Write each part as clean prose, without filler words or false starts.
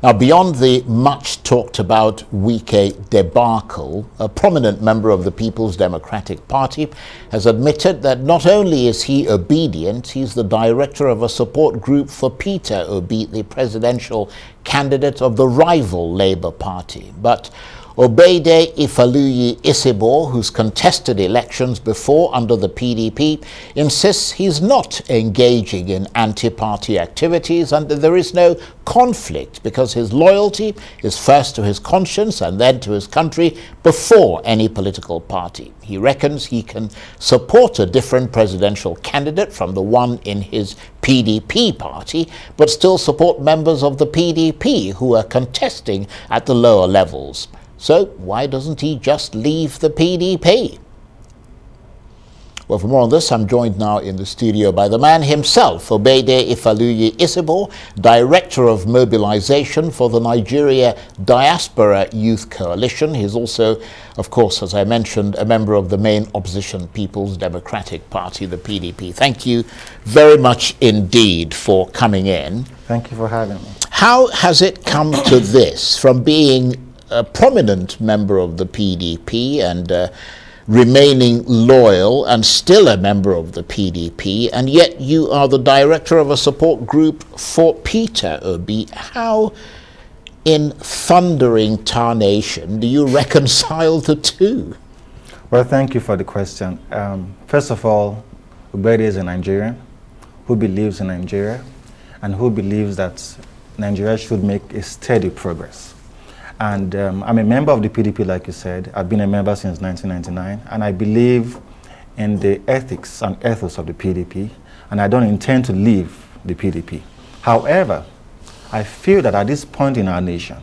Now, beyond the much talked about Wike debacle, a prominent member of the People's Democratic Party has admitted that not only is he obedient, he's the director of a support group for Peter Obi, the presidential candidate of the rival Labour Party. But Ogbide Ifaluyi Isibor, who's contested elections before under the PDP, insists he's not engaging in anti-party activities and that there is no conflict because his loyalty is first to his conscience and then to his country before any political party. He reckons he can support a different presidential candidate from the one in his PDP party, but still support members of the PDP who are contesting at the lower levels. So why doesn't he just leave the PDP? Well, for more on this, I'm joined now in the studio by the man himself, Ogbide Ifaluyi Isibor, Director of Mobilization for the Nigeria Diaspora Youth Coalition. He's also, of course, as I mentioned, a member of the main opposition People's Democratic Party, the PDP. Thank you very much indeed for coming in. Thank you for having me. How has it come to this, from being a prominent member of the PDP and remaining loyal and still a member of the PDP, and yet you are the director of a support group for Peter Obi? How in thundering tarnation do you reconcile the two? Well, thank you for the question. First of all, Ogbide is a Nigerian who believes in Nigeria and who believes that Nigeria should make a steady progress. And I'm a member of the PDP, like you said. I've been a member since 1999, and I believe in the ethics and ethos of the PDP, and I don't intend to leave the PDP. However, I feel that at this point in our nation,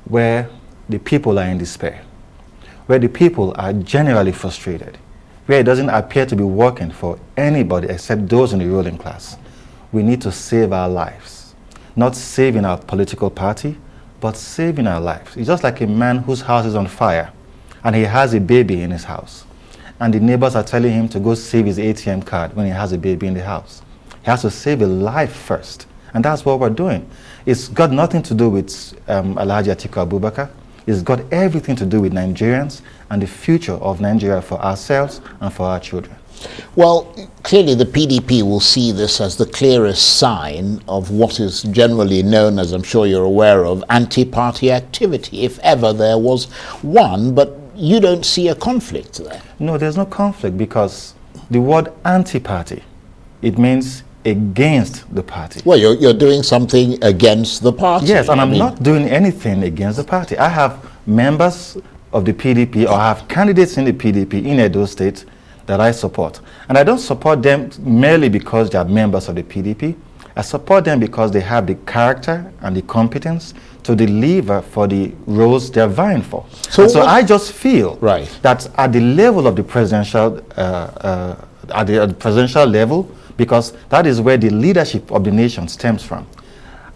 where the people are in despair, where the people are generally frustrated, where it doesn't appear to be working for anybody except those in the ruling class, we need to save our lives. Not saving our political party, but saving our lives. It's just like a man whose house is on fire and he has a baby in his house, and the neighbors are telling him to go save his ATM card when he has a baby in the house. He has to save a life first, and that's what we're doing. It's got nothing to do with Alhaji Atiku Abubakar. It's got everything to do with Nigerians and the future of Nigeria for ourselves and for our children. Well, clearly the PDP will see this as the clearest sign of what is generally known, as I'm sure you're aware of, anti-party activity, if ever there was one, but you don't see a conflict there. No, there's no conflict, because the word anti-party, it means against the party. Well, you're doing something against the party. Yes, and I'm not doing anything against the party. I have members of the PDP, or I have candidates in the PDP in Edo State that I support. And I don't support them merely because they are members of the PDP. I support them because they have the character and the competence to deliver for the roles they're vying for. So I just feel that at the level of the presidential, at the presidential level, because that is where the leadership of the nation stems from,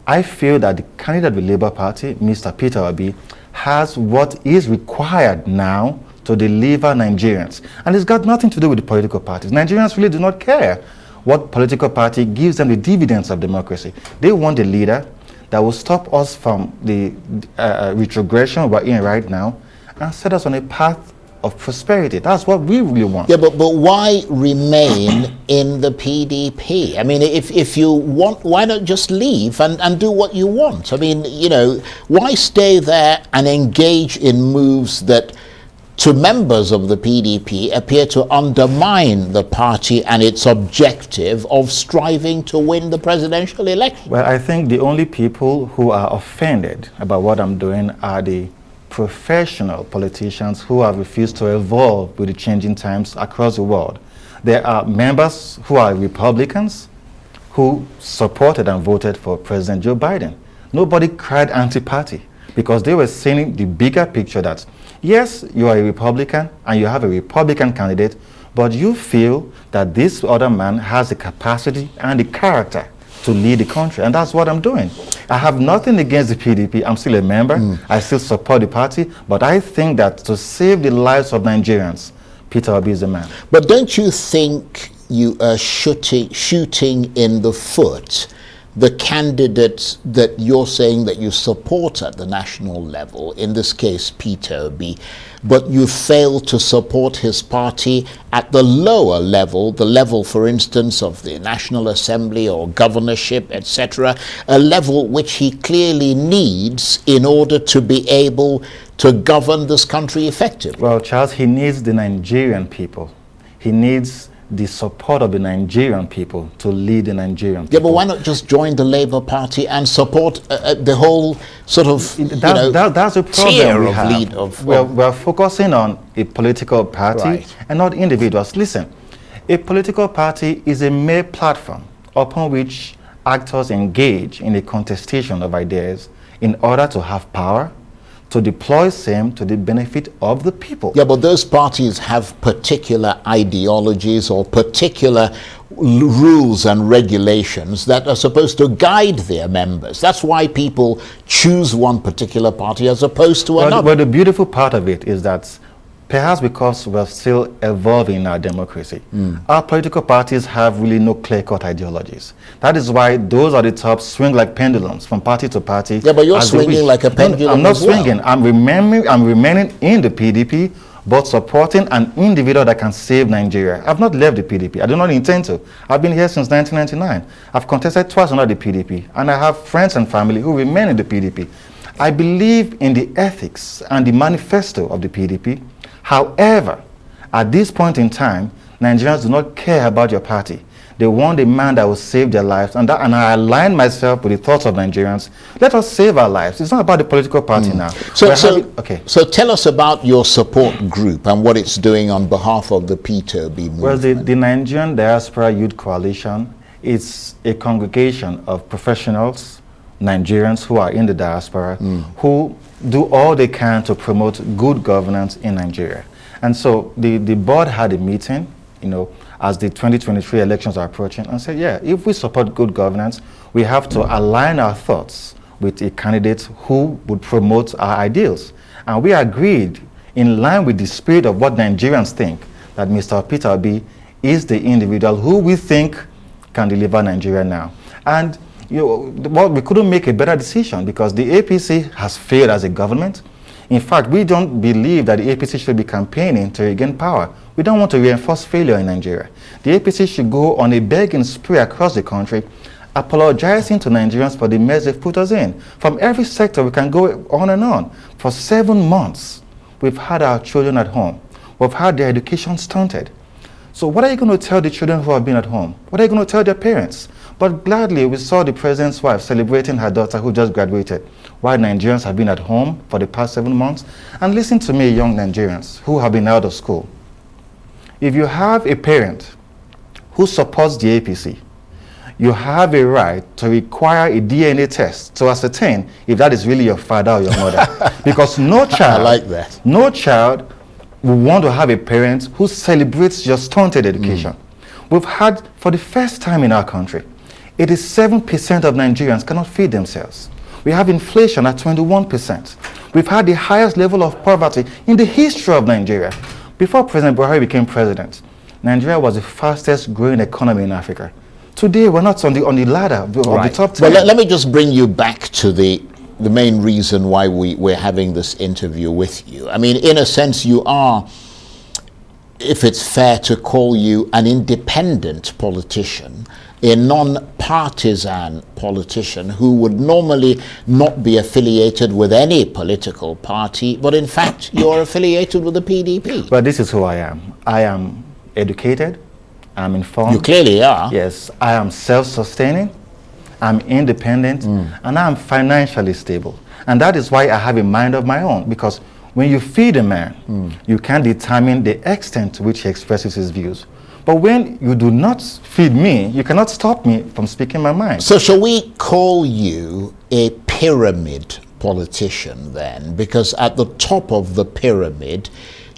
I feel that the candidate of the Labour Party, Mr. Peter Obi, has what is required now to deliver Nigerians. And it's got nothing to do with the political parties. Nigerians really do not care what political party gives them the dividends of democracy. They want a leader that will stop us from the retrogression we're in right now and set us on a path of prosperity. That's what we really want. Yeah, but why remain in the PDP? I mean, if you want, why not just leave and do what you want? I mean, you know, why stay there and engage in moves that to members of the PDP appear to undermine the party and its objective of striving to win the presidential election? Well, I think the only people who are offended about what I'm doing are the professional politicians who have refused to evolve with the changing times across the world. There are members who are Republicans who supported and voted for President Joe Biden. Nobody cried anti-party because they were seeing the bigger picture that, yes, you are a Republican and you have a Republican candidate, but you feel that this other man has the capacity and the character to lead the country, and that's what I'm doing. I have nothing against the PDP. I'm still a member. I still support the party, but I think that to save the lives of Nigerians, Peter Obi is the man. But don't you think you are shooting in the foot the candidates that you're saying that you support at the national level, in this case Peter Obi, but you fail to support his party at the lower level, the level, for instance, of the National Assembly or governorship, etc., a level which he clearly needs in order to be able to govern this country effectively? Well, Charles, he needs the Nigerian people. He needs the support of the Nigerian people to lead the Nigerian people. Yeah, but why not just join the Labour Party and support the whole sort of that's a problem tier we of have. lead of... We're focusing on a political party Right. and not individuals. Listen, a political party is a mere platform upon which actors engage in a contestation of ideas in order to have power, to deploy same to the benefit of the people. Yeah, but those parties have particular ideologies or particular rules and regulations that are supposed to guide their members. That's why people choose one particular party as opposed to another. Well, the beautiful part of it is that perhaps because we're still evolving in our democracy, our political parties have really no clear-cut ideologies. That is why those at the top swing like pendulums from party to party. Yeah, but you're swinging like a pendulum. I'm not as well. swinging. I'm remaining in the PDP, but supporting an individual that can save Nigeria. I've not left the PDP. I do not intend to. I've been here since 1999. I've contested twice under the PDP, and I have friends and family who remain in the PDP. I believe in the ethics and the manifesto of the PDP. However, at this point in time, Nigerians do not care about your party. They want a man that will save their lives, and I align myself with the thoughts of Nigerians. Let us save our lives. It's not about the political party now. So tell us about your support group and what it's doing on behalf of the Peter Obi movement. Well, the Nigerian Diaspora Youth Coalition is a congregation of professionals, Nigerians who are in the diaspora, who do all they can to promote good governance in Nigeria. And so the board had a meeting, as the 2023 elections are approaching, and said, yeah, if we support good governance, we have to align our thoughts with a candidate who would promote our ideals. And we agreed, in line with the spirit of what Nigerians think, that Mr. Peter Obi is the individual who we think can deliver Nigeria now. And we couldn't make a better decision because the APC has failed as a government. In fact, we don't believe that the APC should be campaigning to regain power. We don't want to reinforce failure in Nigeria. The APC should go on a begging spree across the country, apologizing to Nigerians for the mess they've put us in. From every sector, we can go on and on. For 7 months, we've had our children at home. We've had their education stunted. So what are you going to tell the children who have been at home? What are you going to tell their parents? But gladly, we saw the president's wife celebrating her daughter who just graduated, while Nigerians have been at home for the past 7 months. And listen to me, young Nigerians who have been out of school. If you have a parent who supports the APC, you have a right to require a DNA test to ascertain if that is really your father or your mother. Because no child, I like that. No child will want to have a parent who celebrates your stunted education. We've had, for the first time in our country, 87% of Nigerians cannot feed themselves. We have inflation at 21%. We've had the highest level of poverty in the history of Nigeria. Before President Buhari became president, Nigeria was the fastest growing economy in Africa. Today, we're not on the ladder of the top 10. Well, let me just bring you back to the main reason why we're having this interview with you. I mean, in a sense, you are, if it's fair to call you an independent politician, a non-partisan politician who would normally not be affiliated with any political party, but in fact, you're affiliated with the PDP. But this is who I am. I am educated. I'm informed. You clearly are. Yes. I am self-sustaining. I'm independent. And I'm financially stable. And that is why I have a mind of my own. Because when you feed a man, you can determine the extent to which he expresses his views. But when you do not feed me, you cannot stop me from speaking my mind. So shall we call you a pyramid politician then? Because at the top of the pyramid,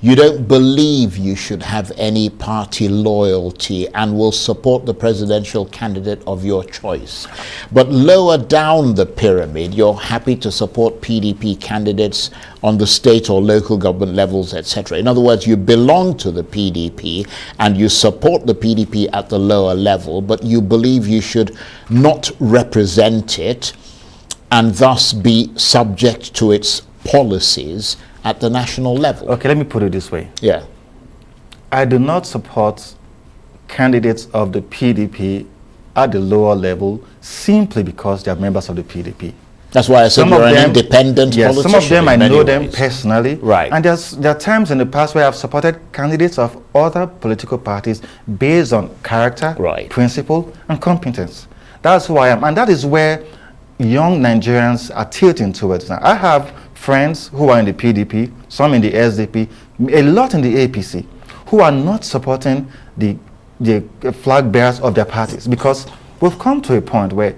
you don't believe you should have any party loyalty and will support the presidential candidate of your choice. But lower down the pyramid, you're happy to support PDP candidates on the state or local government levels, etc. In other words, you belong to the PDP and you support the PDP at the lower level, but you believe you should not represent it and thus be subject to its policies at the national level. Okay, let me put it this way. Yeah. I do not support candidates of the PDP at the lower level simply because they are members of the PDP. That's why I said you're an independent politician. Some of them I know them personally. Right. And there are times in the past where I've supported candidates of other political parties based on character, principle, and competence. That's who I am. And that is where young Nigerians are tilting towards now. I have friends who are in the PDP, some in the SDP, a lot in the APC, who are not supporting the flag bearers of their parties, because we've come to a point where,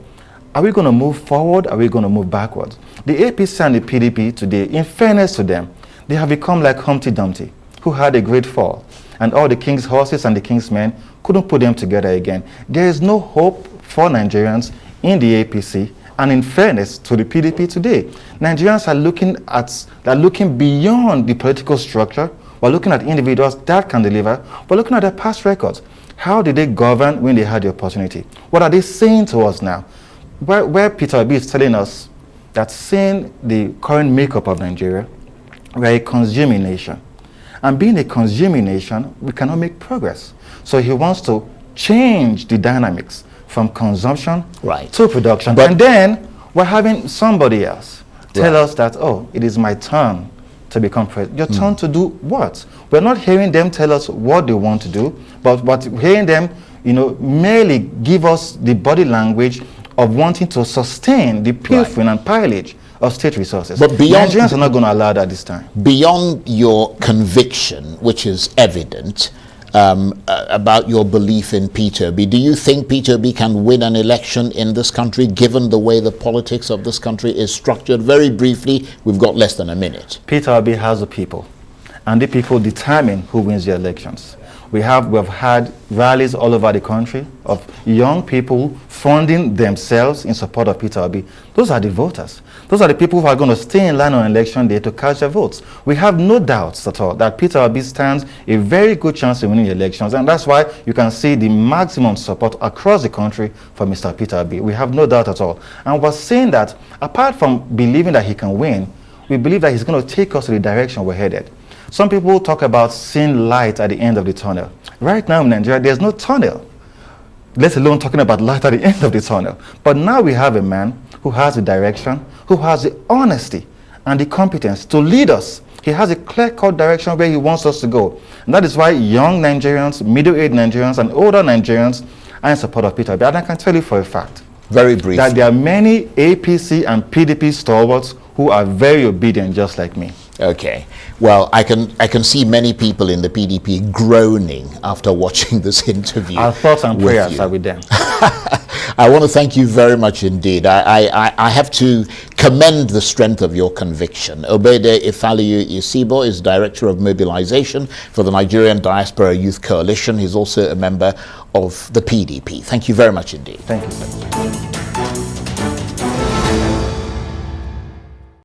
are we going to move forward? Are we going to move backwards? The APC and the PDP today, in fairness to them, they have become like Humpty Dumpty, who had a great fall, and all the king's horses and the king's men couldn't put them together again. There is no hope for Nigerians in the APC. And in fairness to the PDP today, Nigerians are looking beyond the political structure. We're looking at individuals that can deliver. We're looking at their past records. How did they govern when they had the opportunity? What are they saying to us now? Where Peter Obi is telling us that, seeing the current makeup of Nigeria, we're a consuming nation. And being a consuming nation, we cannot make progress. So he wants to change the dynamics from consumption to production. And then we're having somebody else tell us that, oh, it is my turn to become president. Your turn to do what? We're not hearing them tell us what they want to do, but hearing them, merely give us the body language of wanting to sustain the pilfering and pillage of state resources. But Nigerians are not going to allow that this time. Beyond your conviction, which is evident, about your belief in Peter Obi, do you think Peter Obi can win an election in this country, given the way the politics of this country is structured? Very briefly, we've got less than a minute. Peter Obi has the people, and the people determine who wins the elections. We've had rallies all over the country of young people funding themselves in support of Peter Obi. Those are the voters. Those are the people who are going to stay in line on election day to catch their votes. We have no doubts at all that Peter Obi stands a very good chance of winning the elections, and that's why you can see the maximum support across the country for Mr. Peter Obi. We have no doubt at all. And we're saying that, apart from believing that he can win, we believe that he's going to take us to the direction we're headed. Some people talk about seeing light at the end of the tunnel. Right now in Nigeria, there's no tunnel, let alone talking about light at the end of the tunnel. But now we have a man who has the direction, who has the honesty and the competence to lead us. He has a clear-cut direction where he wants us to go. And that is why young Nigerians, middle-aged Nigerians, and older Nigerians are in support of Peter Obi. And I can tell you for a fact, very briefly, that there are many APC and PDP stalwarts who are very obedient, just like me. Okay. Well, I can see many people in the PDP groaning after watching this interview. Our thoughts and prayers are with them. I want to thank you very much indeed. I have to commend the strength of your conviction. Ogbide Ifaluyi Isibor is Director of Mobilization for the Nigerian Diaspora Youth Coalition. He's also a member of the PDP. Thank you very much indeed. Thank you, sir.